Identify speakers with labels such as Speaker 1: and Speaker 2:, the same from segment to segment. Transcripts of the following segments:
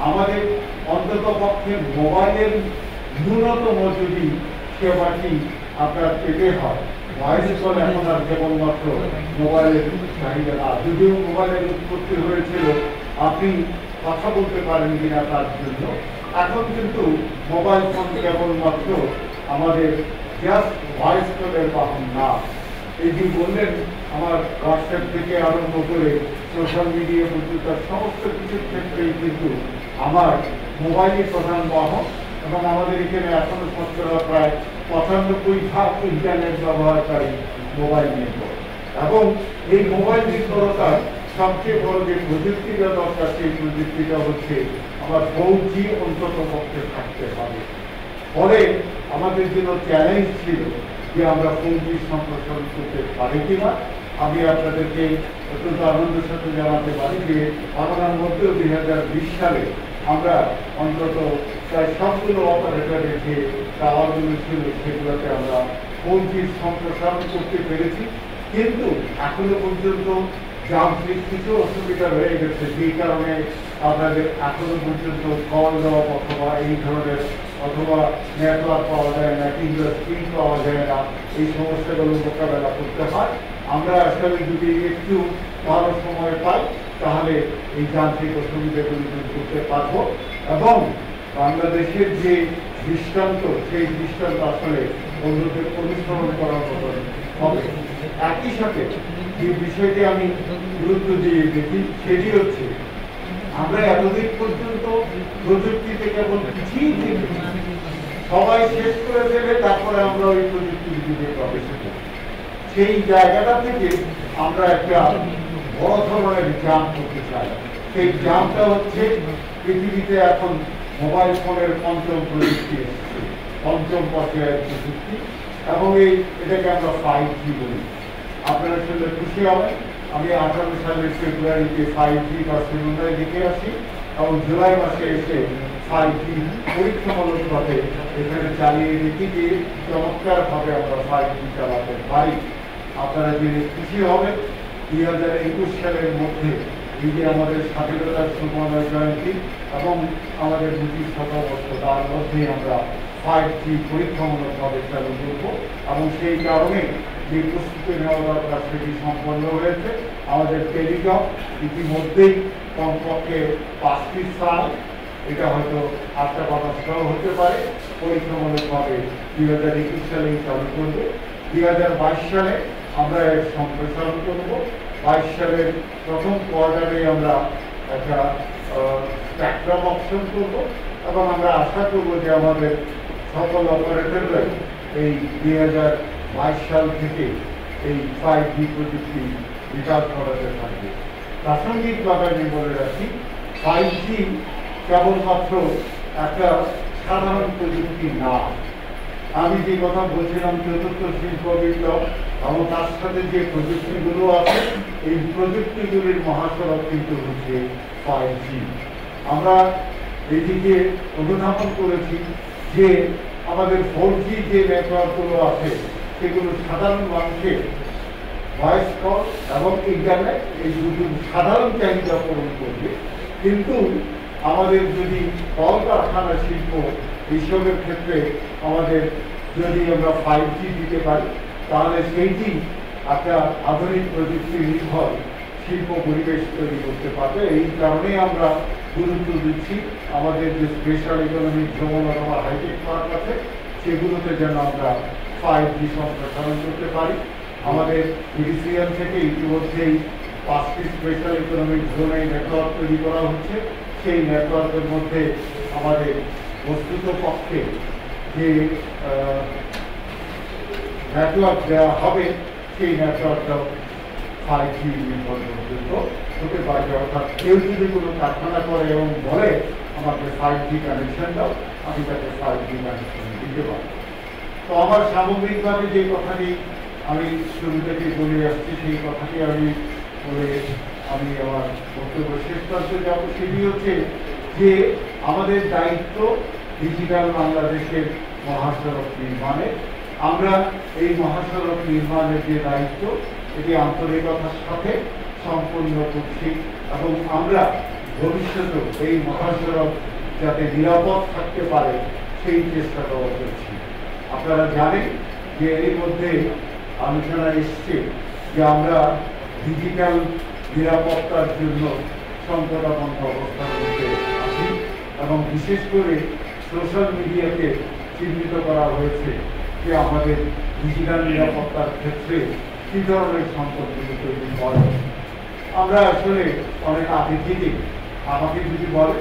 Speaker 1: আমাদের অন্তত পক্ষে মোবাইলের ন্যূনতম যদি সেবাটি আপনার পেতে হয়, ভয়েস কল এখন আর কেবলমাত্র মোবাইলের চাহিদা না, যদিও মোবাইলের উৎপত্তি হয়েছিল আপনি কথা বলতে পারেন কিনা তার জন্য। এখন কিন্তু মোবাইল ফোন কেবলমাত্র আমাদের জাস্ট ভয়েস কলের বাহন না। এই যে বললেন আমার হোয়াটসঅ্যাপ থেকে আরম্ভ করে সোশ্যাল মিডিয়া পর্যন্ত সমস্ত কিছুর ক্ষেত্রেই কিন্তু আমার মোবাইলই প্রধান বাহন, এবং আমাদের এখানে এখনো শতকরা প্রায় 95% ইন্টারনেট ব্যবহারকারী মোবাইল নির্ভর। এবং এই মোবাইল নির্ভরতার সবচেয়ে বড় যে প্রযুক্তিটা দরকার, সেই প্রযুক্তিটা হচ্ছে আমার 4G অন্তত পক্ষে থাকতে হবে। ফলে আমাদের জন্য চ্যালেঞ্জ ছিল যে আমরা 4G সম্প্রসারণ করতে পারি কিনা। আমি আপনাদেরকে অত্যন্ত আনন্দের সাথে জানাতে পারি যে আগামীর মধ্যেও 2020 সালে আমরা অন্তত প্রায় সবগুলো অপারেটরের যে টাওয়ারগুলো ছিল সেগুলোতে আমরা 4G সম্প্রসারণ করতে পেরেছি। কিন্তু এখনো পর্যন্ত যান্ত্রিক কিছু অসুবিধা রয়ে গেছে, যেই কারণে আপনাদের এখনো পর্যন্ত কল দেওয়া অথবা এই ধরনের অথবা নেটওয়ার্ক পাওয়া যায় না কিংবা স্পিড পাওয়া যায় না, এই সমস্যাগুলো মোকাবেলা করতে হয়। আমরা আসলে যদি একটু ভালো সময় পাই তাহলে এই যান্ত্রিক অসুবিধাগুলো দূর করতে পারবো, এবং বাংলাদেশের যে দৃষ্টান্ত সেই দৃষ্টান্ত আসলে অন্যদের অনুসরণ করার মতো হবে। একই সাথে যে বিষয়টি আমি গুরুত্ব দিয়ে দেখি সেটি হচ্ছে আমরা এতদিন পর্যন্ত প্রযুক্তিতে কেবল কিছুই দেখেছি, সবাই শেষ করে দেবে তারপরে আমরা ওই প্রযুক্তির দিকে প্রবেশ করি। সেই জায়গাটা থেকে আমরা একটা বড় ধরনের জাম্প করতে চাই। সেই জাম্পটা হচ্ছে পৃথিবীতে এখন মোবাইল ফোনের পঞ্চম প্রযুক্তি এসেছে, পঞ্চম পর্যায়ের প্রযুক্তি, এবং এটাকে আমরা 5G বলি। আপনারা শুনলে খুশি হবেন, আমি 18 সালের ফেব্রুয়ারিতে 5G বার্সেলোনায় লিখে আসি এবং জুলাই মাসে এসে 5G পরীক্ষামূলকভাবে এখানে চালিয়ে দেখি যে চমৎকারভাবে আমরা 5G চালাতে পারি। আপনারা জেনে খুশি হবেন 2021 সালের মধ্যে এই যে আমাদের স্বাধীনতার সুবর্ণ জয়ন্তী এবং আমাদের 25 শতবর্ষ, তার মধ্যে আমরা 5G পরীক্ষামূলকভাবে চালু করব, এবং সেই কারণে যে প্রস্তুতি নেওয়া দরকার সেটি সম্পন্ন হয়েছে। আমাদের টেলিকম ইতিমধ্যেই কমপক্ষে 5টি স্থান, এটা হয়তো 8টা বা 10টাও হতে পারে, পরীক্ষামূলকভাবে 2021 সালেই চালু করবে। 2022 সালে আমরা এর সম্প্রসারণ করব। 22 সালের প্রথম কোয়ার্টারে আমরা একটা স্পেকট্রাম অপশন করব, এবং আমরা আশা করব যে আমাদের সকল অপারেটররা এই 2022 সাল থেকে এই 5G প্রযুক্তি বিকাশ করাতে থাকবে। প্রাসঙ্গিকভাবে আমি বলে রাখি, 5G কেবলমাত্র একটা সাধারণ প্রযুক্তি না। আমি যে কথা বলছিলাম চতুর্থ শিল্প বিপ্লব এবং তার সাথে যে প্রযুক্তিগুলো আছে, এই প্রযুক্তিগুলির মহাসড়ক কিন্তু হচ্ছে 5G। আমরা এদিকে অনুধাবন করেছি যে আমাদের 4G যে নেটওয়ার্কগুলো আছে সেগুলো সাধারণ মানুষের ভয়েস কল এবং ইন্টারনেট এই দুটো সাধারণ চাহিদা পূরণ করবে, কিন্তু আমাদের যদি কলকারখানা শিল্প এইসবের ক্ষেত্রে আমাদের যদি আমরা 5G দিতে পারি তাহলে সেইটি একটা আধুনিক প্রযুক্তি নির্ভর শিল্প পরিবেশ তৈরি করতে পারবে। এই কারণে আমরা গুরুত্ব দিচ্ছি আমাদের যে স্পেশাল ইকোনমিক জোন অথবা হাইটেক পার্ক আছে সেগুলোতে যেন আমরা 5G সম্প্রসারণ করতে পারি। আমাদের বিডিসিএল থেকে ইতিমধ্যেই 5টি স্পেশাল ইকোনমিক জোনে নেটওয়ার্ক তৈরি করা হচ্ছে। সেই নেটওয়ার্কের মধ্যে আমাদের বস্তুত পক্ষে যে নেটওয়ার্ক দেওয়া হবে সেই নেটওয়ার্কটাও 5G নির্ভর পর্যন্ত হতে পারবে। অর্থাৎ কেউ যদি কোনো কারখানা করে এবং বলে আমাকে 5G কানেকশন দাও, আমি তাকে 5G কানেকশন দিতে পারবো। তো আমার সামগ্রিকভাবে যে কথাটি আমি শুরু থেকে বলে আসছি সেই কথাটি আমি বলে আমি আমার বক্তব্য শেষ করতে যাব। সেটি হচ্ছে যে আমাদের দায়িত্ব ডিজিটাল বাংলাদেশের মহাসড়ক নির্মাণে। আমরা এই মহাসড়ক নির্মাণের যে দায়িত্ব এটি আন্তরিকতার সাথে সম্পন্ন করছি, এবং আমরা ভবিষ্যতেও এই মহাসড়ক যাতে নিরাপদ থাকতে পারে সেই চেষ্টা করা করছি। আপনারা জানেন যে এর মধ্যে আলোচনা এসছে যে আমরা ডিজিটাল নিরাপত্তার জন্য সংকটাপন্ন অবস্থার মধ্যে আছি এবং বিশেষ করে সোশ্যাল মিডিয়াকে চিহ্নিত করা হয়েছে যে আমাদের ডিজিটাল নিরাপত্তার ক্ষেত্রে কী ধরনের সংকটগুলো তৈরি করে। আমরা আসলে অনেক আগে থেকে, আমাকে যদি বলে,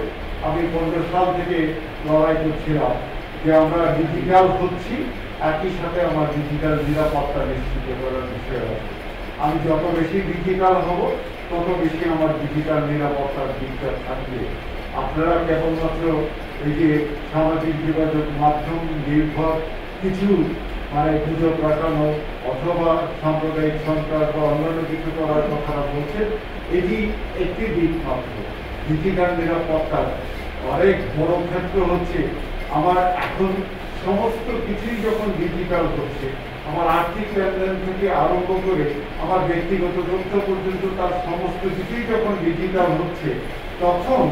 Speaker 1: আমি 15 সাল থেকে লড়াই করছিলাম যে আমরা ডিজিটাল হচ্ছি, একই সাথে আমার ডিজিটাল নিরাপত্তা নিশ্চিত করার বিষয় আছে। আমি যত বেশি ডিজিটাল হব তত বেশি আমার ডিজিটাল নিরাপত্তার দিকটা থাকবে। আপনারা কেবলমাত্র এই যে সামাজিক যোগাযোগ মাধ্যম নির্ভর কিছু গুজব রাখানো অথবা সাম্প্রদায়িক সন্ত্রাস বা অন্যান্য কিছু করার কথা বলছেন, এটি একটি দিক মাত্র। ডিজিটাল নিরাপত্তার অনেক বড় ক্ষেত্র হচ্ছে আমার এখন সমস্ত কিছুই যখন ডিজিটাল হচ্ছে, আমার আর্থিক লেনদেন থেকে আরম্ভ করে আমার ব্যক্তিগত তথ্য পর্যন্ত তার সমস্ত কিছুই যখন ডিজিটাল হচ্ছে, তখন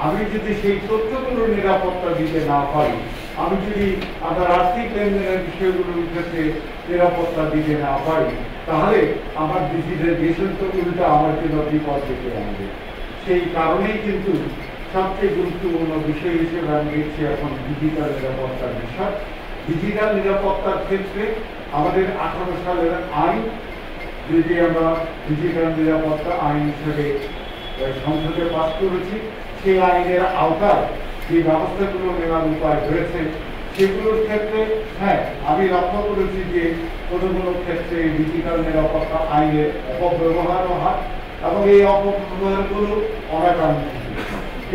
Speaker 1: আমি যদি সেই তথ্যগুলোর নিরাপত্তা দিতে না পারি, আমি যদি আমার আর্থিক লেনদেনের বিষয়গুলোর ক্ষেত্রে নিরাপত্তা দিতে না পারি, তাহলে আমার ডিজিটাল দেশের তো উল্টা আমার জন্য বিপদ ডেকে আনবে। সেই কারণেই কিন্তু সবচেয়ে গুরুত্বপূর্ণ বিষয় হিসেবে আমি দেখছি এখন ডিজিটাল নিরাপত্তার বিষয়। ডিজিটাল নিরাপত্তার ক্ষেত্রে আমাদের 18 সালের আইন, যদি আমরা ডিজিটাল নিরাপত্তা আইন হিসেবে সংসদে পাস করেছি, সেই আইনের আওতায় যে ব্যবস্থাগুলো নেওয়ার উপায় হয়েছে সেগুলোর ক্ষেত্রে হ্যাঁ আমি লক্ষ্য করেছি যে কোনো কোনো ক্ষেত্রে ডিজিটাল নিরাপত্তা আইনের অপব্যবহারও হয় এবং এই অপব্যবহারগুলো অনাকাঙ্ক্ষিত।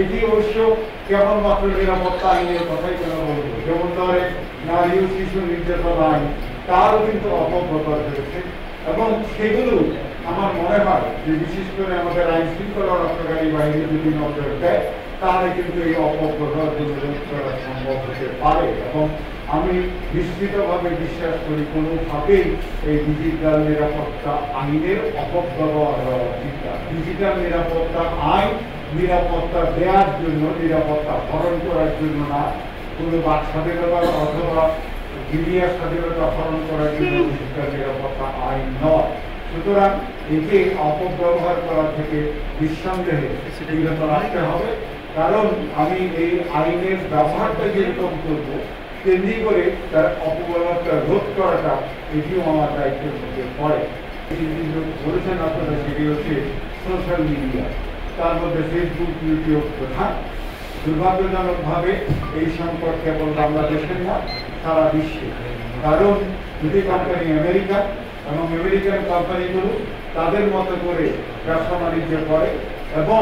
Speaker 1: এটি অবশ্য কেবলমাত্র নিরাপত্তা আইনের কথাই কেন বলবো, যেমন ধরে নারী ও শিশু নির্যাতন আইন, তারও কিন্তু অপব্যবহার হয়েছে এবং সেগুলো আমার মনে হয় যে বিশেষ করে আমাদের আইন শৃঙ্খলা রক্ষাকারী বাহিনী যদি নজর দেয় তাহলে কিন্তু এই অপব্যবহারগুলো রোধ করা সম্ভব হতে পারে। এবং আমি নিশ্চিতভাবে বিশ্বাস করি কোনোভাবেই এই ডিজিটাল নিরাপত্তা আইনের অপব্যবহার হওয়া উচিত না। ডিজিটাল নিরাপত্তা আইন নিরাপত্তা দেওয়ার জন্য, নিরাপত্তা হরণ করার জন্য না, কোনো বাক স্বাধীনতা অথবা মিডিয়ার স্বাধীনতা হরণ করার জন্য ডিজিটাল নিরাপত্তা আইন নয়। সুতরাং একে অপব্যবহার করা থেকে নিঃসন্দেহে বিরত রাখতে হবে, কারণ আমি এই আইনের ব্যবহারটা যেরকম করব তেমনি করে তার অপব্যবহারটা রোধ করাটা এটিও আমার দায়িত্বের মধ্যে পড়ে। বলেছেন আপনারা, সেটি হচ্ছে সোশ্যাল মিডিয়া, তার মধ্যে ফেসবুক, ইউটিউব প্রধান। দুর্ভাগ্যজনকভাবে এই সংকট কেবল বাংলাদেশের না, সারা বিশ্বে। কারণ দুটি কোম্পানি আমেরিকা এবং আমেরিকান কোম্পানিগুলো তাদের মতো করে ব্যবসা বাণিজ্য করে এবং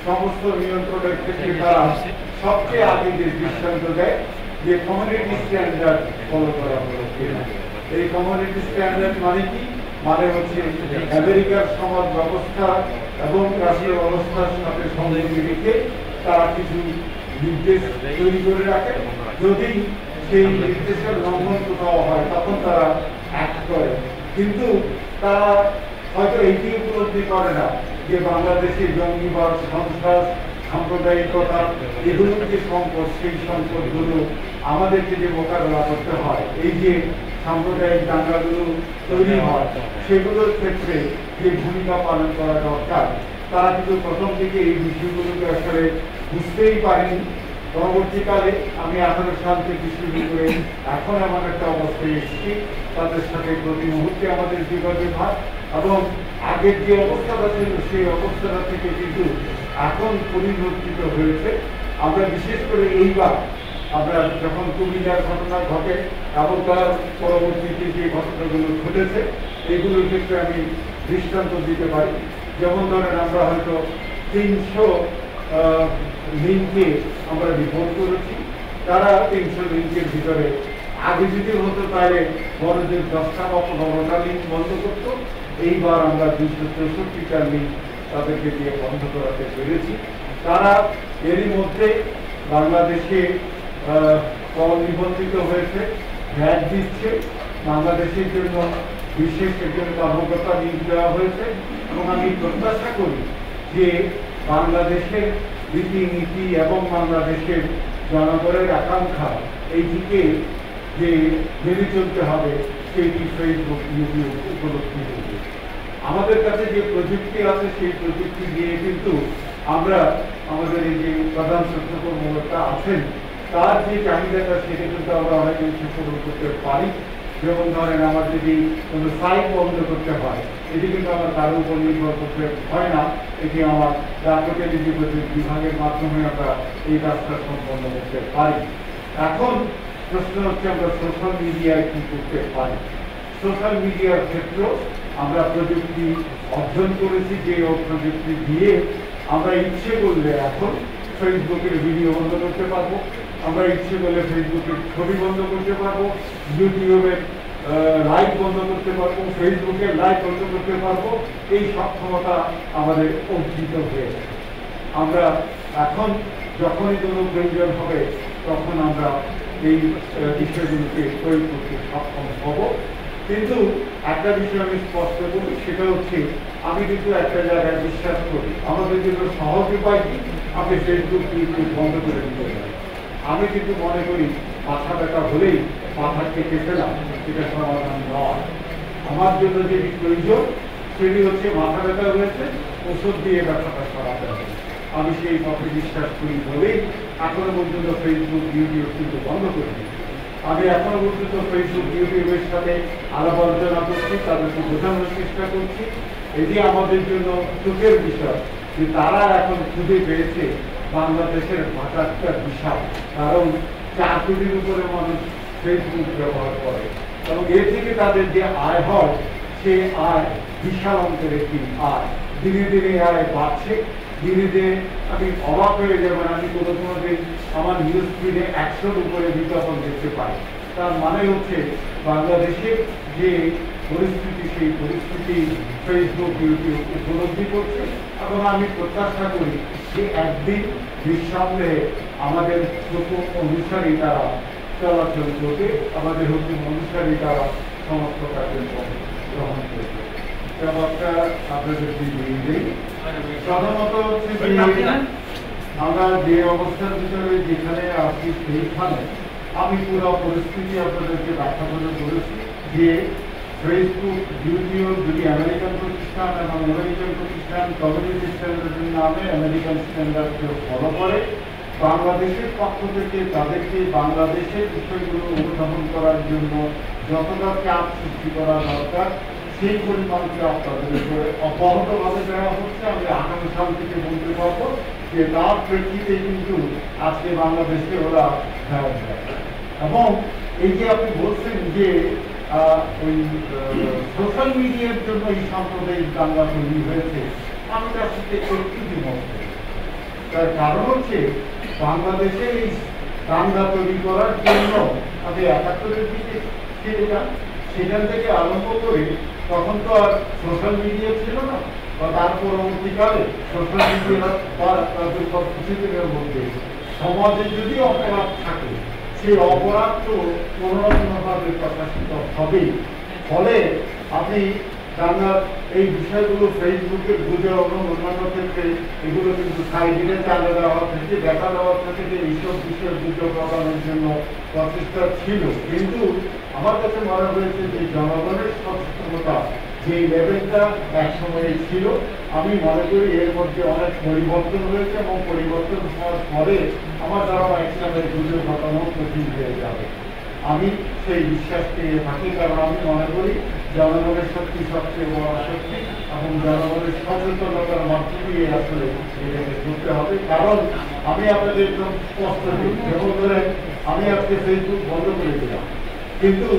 Speaker 1: সমস্ত নিয়ন্ত্রণের ক্ষেত্রে তারা সবচেয়ে আগে যে দৃষ্টান্ত দেয় যে কমিউনিটি স্ট্যান্ডার্ড ফলো করা হলো কিনা। এই কমিউনিটি স্ট্যান্ডার্ড মানে কি? মানে হচ্ছে আমেরিকার সমাজ ব্যবস্থা এবং রাষ্ট্র ব্যবস্থার সাথে সংযোগে রেখে তারা কিছু নির্দেশ তৈরি করে রাখে। যদি সেই নির্দেশের লঙ্ঘন কোথাও হয় তখন তারা অ্যাক্ট করে, কিন্তু তারা হয়তো এইটি উপলব্ধি করে না যে বাংলাদেশে জঙ্গিবাদ, সন্ত্রাস, সাম্প্রদায়িকতা, এগুলোর যে সংকট, সেই সংকটগুলো আমাদেরকে যে মোকাবেলা করতে হয়, এই যে সাম্প্রদায়িক দাঙ্গাগুলো তৈরি হয় সেগুলোর ক্ষেত্রে যে ভূমিকা পালন করা দরকার, তারা কিন্তু প্রথম থেকে এই বিষয়গুলোকে আসলে বুঝতেই পারেনি। পরবর্তীকালে আমি 18 সাল থেকে শুরু করে এখন এমন একটা অবস্থায় এসেছি, তাদের সাথে প্রতি মুহূর্তে আমাদের যোগাযোগ হয় এবং আগের যে অবস্থাটা ছিল সেই অবস্থাটা থেকে কিন্তু এখন পরিবর্তিত হয়েছে। আমরা বিশেষ করে এইবার আমরা যখন কুমিল্লার ঘটনা ঘটে এবং তার পরবর্তীতে যে ঘটনাগুলো ঘটেছে এইগুলোর ক্ষেত্রে আমি দৃষ্টান্ত দিতে পারি। যেমন ধরেন আমরা হয়তো 300 লিঙ্কে আমরা রিপোর্ট করেছি, তারা 300 লিঙ্কের ভিতরে আগে যদি হতো তাহলে বড়দের 10টা বা 15টা লিঙ্ক বন্ধ করত, এইবার আমরা 264টা লিঙ্ক তাদেরকে দিয়ে বন্ধ করাতে পেরেছি। তারা এরই মধ্যে বাংলাদেশে নিবন্ধিত হয়েছে, ভ্যাট দিচ্ছে, বাংলাদেশের জন্য বিশেষ একজন কর্মকর্তা নিয়োগ দেওয়া হয়েছে এবং আমি প্রত্যাশা করি যে বাংলাদেশের রীতিনীতি এবং বাংলাদেশের জনগণের আকাঙ্ক্ষা এইদিকে যে মেনে চলতে হবে সেইটি ফেসবুক ইউটিউব উপলব্ধি করবে। আমাদের কাছে যে প্রযুক্তি আছে সেই প্রযুক্তি দিয়ে কিন্তু আমরা আমাদের এই যে প্রধান সত্য কর্মকর্তা আছেন তার যে চাহিদাটা সেটা কিন্তু আমরা অনেক কিছু পূরণ করতে পারি। যেমন ধরেন আমার যদি কোনো সাইট বন্ধ করতে হয় এটি কিন্তু আমার কারো উপর নির্ভর করতে হয় না, এটি আমার ডাকঘরের বিভাগের মাধ্যমে আমরা এই কাজটা সম্পন্ন করতে পারি। এখন প্রশ্ন হচ্ছে আমরা সোশ্যাল মিডিয়ায় কি করতে পারি। সোশ্যাল মিডিয়ার ক্ষেত্রে আমরা প্রযুক্তি অর্জন করেছি, যে প্রযুক্তি দিয়ে আমরা ইচ্ছে করলে এখন ফেসবুকের ভিডিও বন্ধ করতে পারবো, আমরা ইচ্ছে করলে ফেসবুকের ছবি বন্ধ করতে পারবো, ইউটিউবের লাইভ বন্ধ করতে পারবো, ফেসবুকের লাইভ বন্ধ করতে পারবো। এই সক্ষমতা আমাদের অর্জিত হয়েছে। আমরা এখন যখনই কোনো প্রয়োজন হবে তখন আমরা এই বিষয়গুলোকে প্রয়োগ করতে সক্ষম হব। কিন্তু একটা বিষয় আমি স্পষ্ট করি, সেটা হচ্ছে আমি কিন্তু একটা জায়গায় বিশ্বাস করি আমাদের জন্য সহজ উপায় কি, আমি ফেসবুক ইউটিউব বন্ধ করে দিতে পারি। আমি কিন্তু মনে করি মাথা ব্যথা হলেই মাথা কেটে ফেলাম এটা সমাধান নয়। আমার জন্য যেটি প্রয়োজন সেটি হচ্ছে মাথা ব্যথা হয়েছে ওষুধ দিয়ে ব্যথাটা সরাতে হবে। আমি সেই পথে বিশ্বাস করি বলেই এখনো পর্যন্ত ফেসবুক ইউটিউব কিন্তু বন্ধ করে দিই। আমি এখনো পর্যন্ত ফেসবুক ইউটিউবের সাথে আলাপ আলোচনা করছি, তাদেরকে বোঝানোর চেষ্টা করছি। এটি আমাদের জন্য সুখের বিষয় যে তারা এখন খুঁজে পেয়েছে বাংলাদেশের ভাষাটা বিশাল, কারণ 4 কোটির উপরে মানুষ ফেসবুক ব্যবহার করে এবং এর থেকে তাদের যে আয় হয় সেই আয় বিশাল অঙ্কের একটি আয়। ধীরে ধীরে আয় বাড়ছে, ধীরে ধীরে আমি অবাক হয়ে যাবেন আমি কোনো দিন আমার নিউজ ফিডে 100-র উপরে বিজ্ঞাপন দেখতে পাই। তার মানে হচ্ছে বাংলাদেশের যে পরিস্থিতি সেই পরিস্থিতি ফেসবুক ইউটিউব উপলব্ধি করছে এবং আমি প্রত্যাশা করি যে একদিন নিঃসন্দেহে আমাদের হুকুম অনুসারী তারা চলাচল করবে, আমাদের হুকুম অনুসারী তারা সমস্ত কাজের গ্রহণ করবে। ব্যাপারটা আপনাদের দিই প্রথমত হচ্ছে আমরা যে অবস্থার ভিতরে যেখানে আছি সেইখানে আমি পুরো পরিস্থিতি আপনাদেরকে ব্যাখ্যা করে বলেছি যে ফেসবুক ইউটিউব যদি আমেরিকান প্রতিষ্ঠান এবং আমেরিকান প্রতিষ্ঠান কমিউনিটি স্ট্যান্ডার্ডের নামে আমেরিকান স্ট্যান্ডার্ডকে ফলো করে বাংলাদেশের পক্ষ থেকে তাদেরকে বাংলাদেশের বিষয়গুলো অনুধাবন করার জন্য যতটা চাপ সৃষ্টি করা দরকার সেই পরিমাণ চাপ তাদের উপরে অব্যাহতভাবে দেওয়া হচ্ছে। আমি আগামী সাল থেকে বলতে পারবো যে তার প্রেক্ষিতে কিন্তু আজকে বাংলাদেশে ওরা দেয়। এবং এই যে আপনি বলছেন যে ওই সোশ্যাল মিডিয়ার জন্য এই সাম্প্রদায়িক দাঙ্গা তৈরি হয়েছে, আমি তার সাথে একটু দ্বিমত করি। তার কারণ হচ্ছে বাংলাদেশে এই দাঙ্গা তৈরি করার জন্য আপনি 71-এর দিকে ফিরে যান, সেখান থেকে আরম্ভ করে তখন তো আর সোশ্যাল মিডিয়া ছিল না, বা তার পরবর্তীকালে সোশ্যাল মিডিয়া বা কিছুদিনের মধ্যে সমাজে যদি অপরাধ থাকে সেই অপরাধ তো কোনো না কোনোভাবে প্রকাশিত হবেই। ফলে আপনি দাঙ্গার এই বিষয়গুলো ফেসবুকে গুজব এবং অন্যান্য ক্ষেত্রে এগুলো কিন্তু সাইডে চালে দেওয়া থেকে দেখা দেওয়া থেকে যে এইসব বিষয়ের গুজব লাগানোর জন্য প্রচেষ্টা ছিল, কিন্তু আমার কাছে মনে হয়েছে যে জনগণের সচেতনতা যে লেভেলটা এক সময়ে ছিল, আমি মনে করি এর মধ্যে অনেক পরিবর্তন হয়েছে এবং পরিবর্তন হওয়ার পরে আমার ধারণা ইসলামের গুজব ঘটানো কঠিন হয়ে যাবে। আমি সেই বিশ্বাস পেয়ে থাকি, কারণ আমি মনে করি জনগণের শক্তি সবচেয়ে বড় শক্তি এবং জনগণের সচেতনতার মাধ্যমে আসলে এটাকে করতে হবে। কারণ আমি আপনাদের একদম স্পষ্ট দিই, যেমন ধরেন আমি আজকে ফেসবুক বন্ধ করে দিলাম, কিন্তু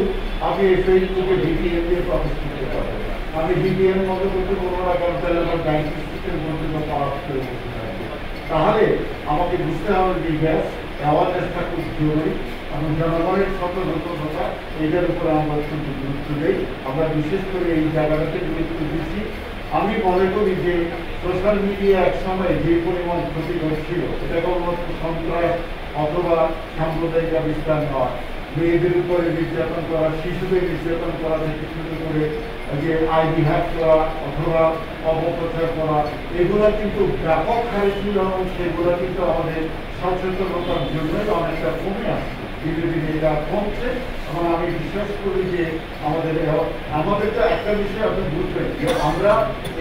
Speaker 1: আপনি এই ফেসবুকে ভিপিএন দিয়ে প্রবেশ করতে পারবেন। আমি ভিপিএন বন্ধ করতে পারবো না, কারণ তাহলে আমার ব্যাংক সিস্টেমের মধ্যে পাওয়া করে বসে থাকবে। তাহলে আমাকে বুঝতে হবে যে গ্যাস অ্যাওয়ারনেসটা খুব জরুরি এবং জনগণের সচেতনতা এটার উপর আমরা কিন্তু গুরুত্ব দিই। আমরা বিশেষ করে এই জায়গাটাতে গুরুত্ব দিচ্ছি। আমি মনে করি যে সোশ্যাল মিডিয়া এক সময় যে পরিমাণ ক্ষতিকর ছিল, এটা কেবলমাত্র সন্ত্রাস অথবা সাম্প্রদায়িক বিস্তার নয়, মেয়েদের উপরে নির্যাতন করা, শিশুদের নির্যাতন করা থেকে শুরু করে যে আইডি হ্যাক করা অথবা অপপ্রচার করা, এগুলো কিন্তু ব্যাপক হারে ছিল এবং সেগুলো কিন্তু আমাদের সচেতনতার জন্যই অনেকটা কমে আসছে। ধীরে ধীরে এটা কমছে এবং আমি বিশ্বাস করি যে আমাদের তো একটা বিষয় আপনি বুঝবেন যে আমরা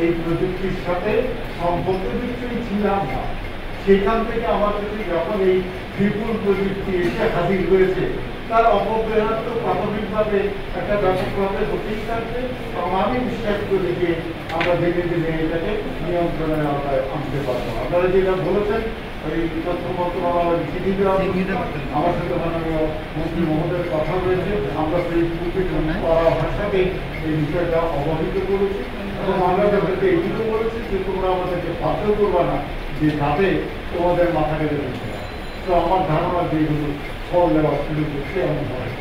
Speaker 1: এই প্রযুক্তির সাথে সম্পর্ক নিশ্চয়ই ছিলাম না। সেখান থেকে আমার কাছে যখন এই বিপুল প্রযুক্তি এসে হাজির হয়েছে, তার অপব্যবহার তো প্রাথমিকভাবে একটা ব্যাপকভাবে হতেই থাকবে এবং আমি বিশ্বাস করি যে আমরা ধীরে ধীরে এটাকে নিয়ন্ত্রণের আওতায় আনতে পারবো। আপনারা যেটা বলেছেন ওই তথ্য মন্ত্রণালয়ের চিঠি দেওয়া, আমার সাথে মাননীয় মন্ত্রী মহোদয়ের কথা রয়েছে, আমরা ফেসবুকে করা ভাষাতে এই বিষয়টা অবহিত করেছি এবং আমরা তাদেরকে এইটুকু বলেছি যে তোমরা আমাদেরকে বাধ্য করবা না যে যাতে তোমাদের মাথা গেলে তো আমার ধারণা যেগুলো ফল দেওয়া শুরু করছে এমন হয়।